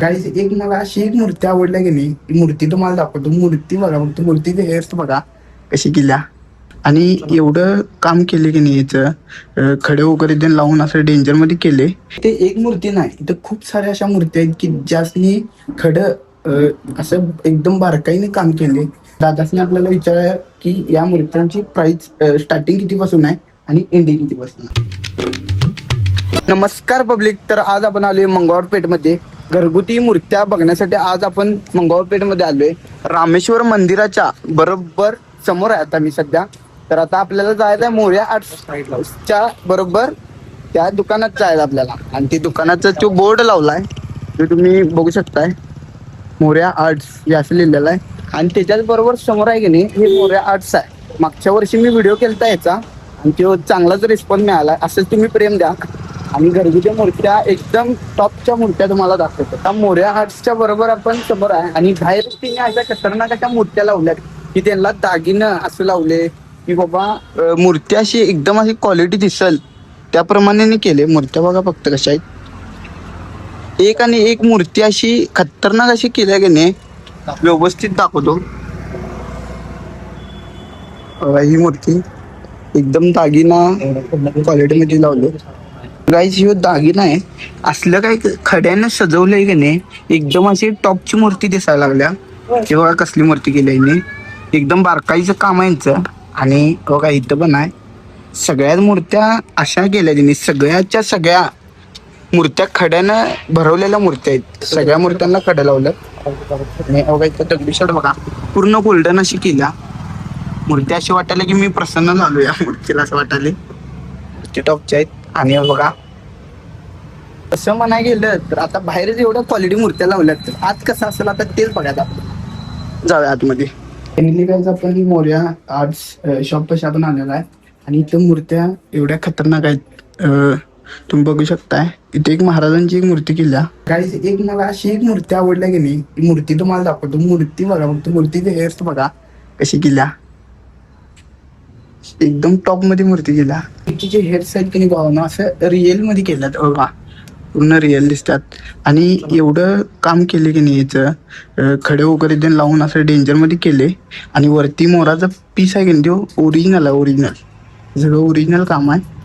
Guys एक मला अशी एक मूर्ती आवडल्या की नाही, ती मूर्ती तुम्हाला दाखवतो. मूर्ती बघा, फक्त मूर्तीचे हेअर्स बघा कशी केल्या. आणि एवढं काम केले की नाही, याचं खडे वगैरे ते लावून असं डेंजर मध्ये केले. ते एक मूर्ती नाही, इथं खूप साऱ्या अशा मूर्ती आहेत की ज्यासनी खडं असं एकदम बारकाईने काम केले. दादासने आपल्याला विचारलं की या मूर्त्यांची प्राइस स्टार्टिंग कितीपासून आहे आणि एंडिंग कितीपासून आहे. नमस्कार पब्लिक, तर आज आपण आलोय मंगळवारपेठमध्ये घरगुती मूर्त्या बघण्यासाठी. आज आपण मंगळवारपेठमध्ये आलोय, रामेश्वर मंदिराच्या बरोबर समोर आहे आता मी सध्या. तर आता आपल्याला जायचं आहे मोरया आर्ट्सच्या बरोबर त्या दुकानात जायचं आपल्याला. आणि ते दुकानाचा जो बोर्ड लावलाय तो तुम्ही बघू शकताय, मोरया आर्ट्स हे असं लिहिलेलं आहे. आणि त्याच्याच बरोबर समोर आहे की नाही, हे मोरया आर्ट्स आहे. मागच्या वर्षी मी व्हिडिओ केलता याचा आणि तो चांगलाच रिस्पॉन्स मिळाला. असंच तुम्ही प्रेम द्या आणि घरगुती मूर्त्या एकदम टॉपच्या मूर्त्या तुम्हाला दाखवतो. त्या मोरया आर्ट्सच्या बरोबर आपण समोर आहे. आणि बाहेर तिने अशा खतरनाक अशा मूर्त्या लावल्यात की त्यांना दागिनं असं लावले की बाबा मूर्ती अशी एकदम अशी क्वालिटी दिसल त्याप्रमाणे केले. मूर्त्या बघा फक्त कशा आहेत, एक आणि एक मूर्ती अशी खतरनाक अशी केल्या की नाही, व्यवस्थित दाखवतो. ही मूर्ती एकदम दागिना क्वालिटी मध्ये लावले. गाईज ह्यो दागिना आहे, असलं काही खड्यानं सजवलंय की नाही, एकदम अशी टॉपची मूर्ती दिसायला लागल्या. हे बघा कसली मूर्ती केली आहे, एकदम बारकाईचं काम आहे यांचं. आणि बघा इथं पण आहे, सगळ्याच मूर्त्या अशा केल्या त्यांनी. सगळ्याच्या सगळ्या मूर्त्या खड्यानं भरवलेल्या मूर्त्या आहेत. सगळ्या मूर्त्यांना खड्या लावलं. आणि बघा इथं दगडीशेड बघा पूर्ण गोल्डन अशी केल्या मूर्त्या. अशी वाटायला की मी प्रसन्न झालो या मूर्तीला, असं वाटायले. ते टॉपच्या आहेत. आणि बघा असं म्हणाय गेलं तर आता बाहेरच एवढ्या क्वालिटी मूर्त्या लावल्यात, तर आज कसं असेल आता तेच बघायला जाऊया आतमध्ये. फायनली गाईज आपण मोरया आर्ट्स शॉप पाशी आपण आलेला आहे. आणि इथं मूर्त्या एवढ्या खतरनाक आहेत, तुम्ही बघू शकताय. इथे एक महाराजांची एक मूर्ती केल्या. गाईज एक मला अशी एक मूर्ती आवडल्या की नाही, ती मूर्ती तुम्हाला दाखवतो. मूर्ती बघा, फक्त मूर्तीचे हेअर्स बघा कशी केल्या, एकदम टॉप मध्ये मूर्ती केल्या. तिचे हेअर्स आहेत की नाही भावना असं रिअल मध्ये केल्यात बघा, पूर्ण रिअल दिसतात. आणि एवढं काम केले की नाही, याचं खडे वगैरे ते लावून असं डेंजर मध्ये केले. आणि वरती मोराचा पीस आहे की नाही, तो ओरिजिनल आहे. ओरिजिनल सगळं ओरिजिनल काम आहे.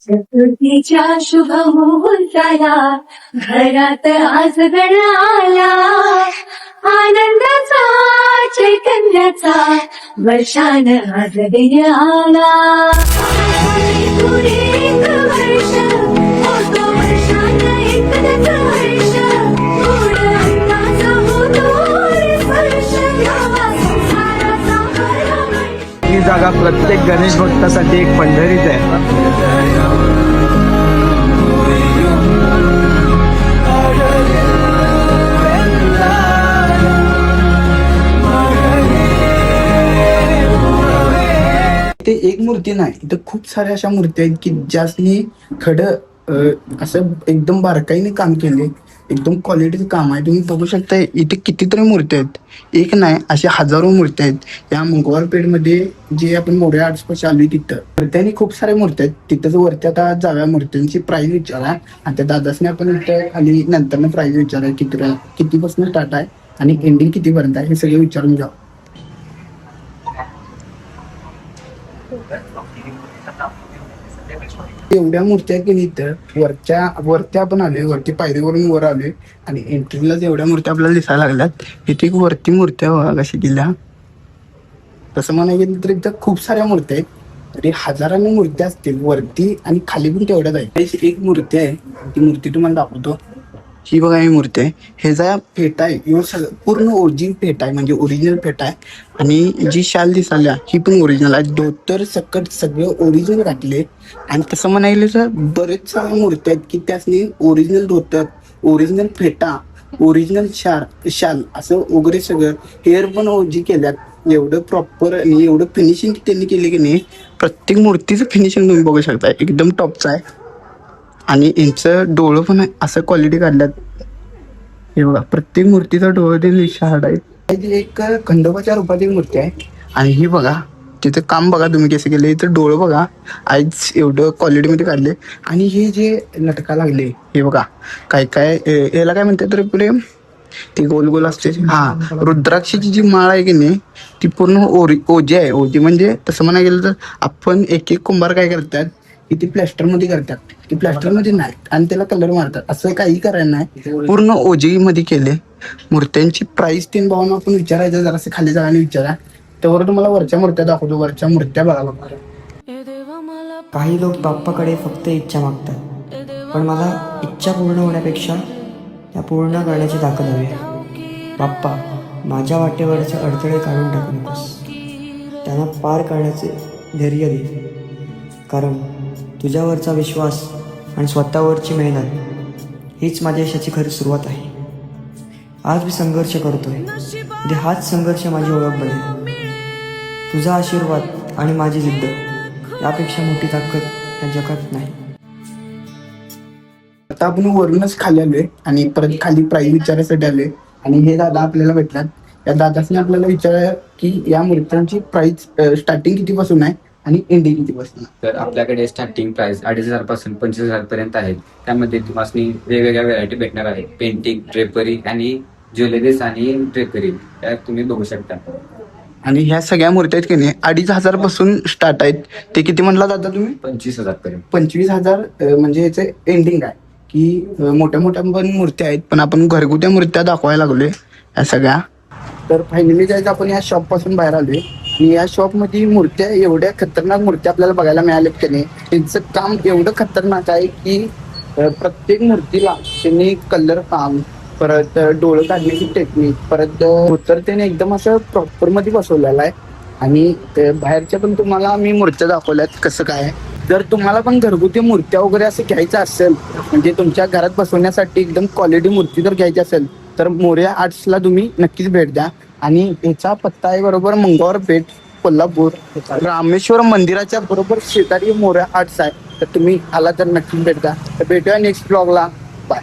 चतुर्थीच्या शुभ मुहूर्ताला घरात आज गण आला, आनंदाचा चैतन्याचा वर्षान आज दिन आला. पुढे एक वर्ष होतो वर्षान एकच वर्ष, गोड अंगाचा होतो स्पर्श, यावा संसाराचा परमर्श. ही जागा प्रत्येक गणेश भक्तासाठी एक पंढरीच आहे. ते एक मूर्ती नाही, इथं खूप साऱ्या अशा मूर्ती आहेत की ज्यासनी खडं असं एकदम बारकाईने काम केले. एकदम क्वालिटीचं काम आहे. तुम्ही बघू शकता इथे कितीतरी मूर्त्या आहेत, एक नाही अशा हजारो मूर्त्या आहेत. या मंगळवारपेठमध्ये जे आपण मोरया आर्ट्स पाशी आलोय तिथं मूर्त्यांनी खूप साऱ्या मूर्त्या आहेत. तिथंच वरती आता जाव्या, मूर्त्यांची प्राईस विचारा. आणि त्या दादासने आपण इथं खाली नंतर प्राईस विचारा कितीपासून स्टार्ट आहे आणि एंडिंग कितीपर्यंत आहे हे सगळं विचारून घ्या. एवढ्या मूर्त्या की नाही, तर वरच्या आपण आलोय, वरती पायरीवरून वर आलोय. आणि एंट्रीलाच एवढ्या मूर्त्या आपल्याला दिसायला लागल्यात. इथे एक वरती मूर्त्या बघा कशी केल्या. तसं म्हणायला गेलं तर इथं खूप साऱ्या मूर्त्या आहेत, तरी हजारांनी मूर्त्या असतील वरती आणि खाली पण तेवढ्याच आहे. एक मूर्ती आहे, ती मूर्ती तुम्हाला दाखवतो. ही बघा ही मूर्ती आहे, हे जा फेटा आहे, ह्यो सगळं पूर्ण ओरिजिनल फेटा आहे, म्हणजे ओरिजिनल फेटा आहे. आणि जी शाल दिसाल्या ही पण ओरिजिनल आहे. धोतर सकट सगळं ओरिजिनल घातले. आणि तसं म्हणायला तर बरेच साऱ्या मूर्त्या आहेत की त्यासनी ओरिजिनल धोतर, ओरिजिनल फेटा, ओरिजिनल शाल असं वगैरे सगळं. हेअर पण ओजी केल्यात, एवढं प्रॉपर आणि एवढं फिनिशिंग त्यांनी केली की नाही. प्रत्येक मूर्तीचं फिनिशिंग तुम्ही बघू शकता, एकदम टॉपचं आहे. आणि यांचं डोळं पण असं क्वालिटी काढल्यात. हे बघा प्रत्येक मूर्तीचा डोळं ते हार्ड आहे. एक खंडोबाच्या रूपातील मूर्ती आहे. आणि ही बघा तिथे काम बघा तुम्ही कसे केले, इथं डोळं बघा आईच एवढं क्वालिटीमध्ये काढले. आणि हे जे लटका लागले हे बघा काय काय याला काय म्हणतात रे पुढे ती गोल गोल असते, हा रुद्राक्षाची जी माळ आहे की नाही ती पूर्ण ओजी आहे. ओजी म्हणजे तसं म्हणायला गेलं तर आपण एक एक कुंभार काय करतात की ती प्लॅस्टरमध्ये करतात, ती प्लॅस्टरमध्ये नाही आणि त्याला कलर मारतात, असं काही करायला नाही. पूर्ण ओजीमध्ये केले. मूर्त्यांची प्राइस 3 भावांना आपण विचारायचं, जरासं खाली जागाने विचारा. त्यावर तुम्हाला वरच्या मूर्त्या दाखवतो. वरच्या मूर्त्या बघा बघा. काही लोक बाप्पाकडे फक्त इच्छा मागतात, पण मला इच्छा पूर्ण होण्यापेक्षा त्या पूर्ण करण्याची ताकद हवी आहे. बाप्पा, माझ्या वाटेवरचे अडथळे काढून टाकू नकोस, त्यांना पार करण्याचे धैर्य दे. कारण तुझ्यावरचा विश्वास आणि स्वतःवरची मेहनत हीच माझ्या यशाची खरी सुरुवात आहे. आज मी संघर्ष करतोय, उद्या हाच संघर्ष माझी ओळख बनेल. तुझा आशीर्वाद आणि माझी जिद्द यापेक्षा मोठी ताकद या जगात नाही. आता आपण वरूनच खाली आलोय आणि परत खाली प्राईस विचारायसाठी आलोय. आणि हे दादा आपल्याला भेटतात. या दादाने आपल्याला विचारलं की या मूर्त्यांची प्राइस स्टार्टिंग कितीपासून आहे आणि एंडिंग कितीपासून आहे. तर आपल्याकडे स्टार्टिंग प्राइस 2,500 पासून 25,000 पर्यंत आहे. त्यामध्ये तुम्हाला वेगवेगळ्या व्हरायटी भेटणार आहे. पेंटिंग, ड्रेपरी आणि ज्वेलरीज आणि ड्रेपरी त्यात तुम्ही बघू शकता. आणि ह्या सगळ्या मूर्त्या आहेत की नाही 2,500 पासून स्टार्ट आहेत. ते किती म्हटला दादा तुम्ही? 25,000 पर्यंत. 25,000 म्हणजे याचे एंडिंग आहे की मोठ्या मोठ्या पण मूर्त्या आहेत, पण आपण घरगुत्या मूर्त्या दाखवायला लागलोय या सगळ्या. तर फायनली जायचं आपण या शॉप पासून बाहेर आलोय. आणि या शॉपमध्ये मूर्त्या एवढ्या खतरनाक मूर्त्या आपल्याला बघायला मिळाल्यात की नाही. त्यांचं काम एवढं खतरनाक आहे की प्रत्येक मूर्तीला त्यांनी कलर काम, परत डोळं काढण्याची टेक्निक, परत उत्तर त्याने एकदम असं प्रॉपर मध्ये बसवलेलं आहे. आणि बाहेरच्या पण तुम्हाला मी मूर्त्या दाखवल्यात कसं काय. जर तुम्हाला पण घरगुती मूर्त्या वगैरे असं घ्यायचं असेल, म्हणजे तुमच्या घरात बसवण्यासाठी एकदम क्वालिटी मूर्ती जर घ्यायची असेल तर मोरया आर्ट्सला तुम्ही नक्कीच भेट द्या. आणि याचा पत्ता आहे बरोबर मंगळवार पेठ, कोल्हापूर. रामेश्वर मंदिराच्या बरोबर शेजारी मोरया आर्ट्स आहे. तर तुम्ही आला तर नक्कीच भेट द्या. तर भेटूया नेक्स्ट ब्लॉगला. बाय.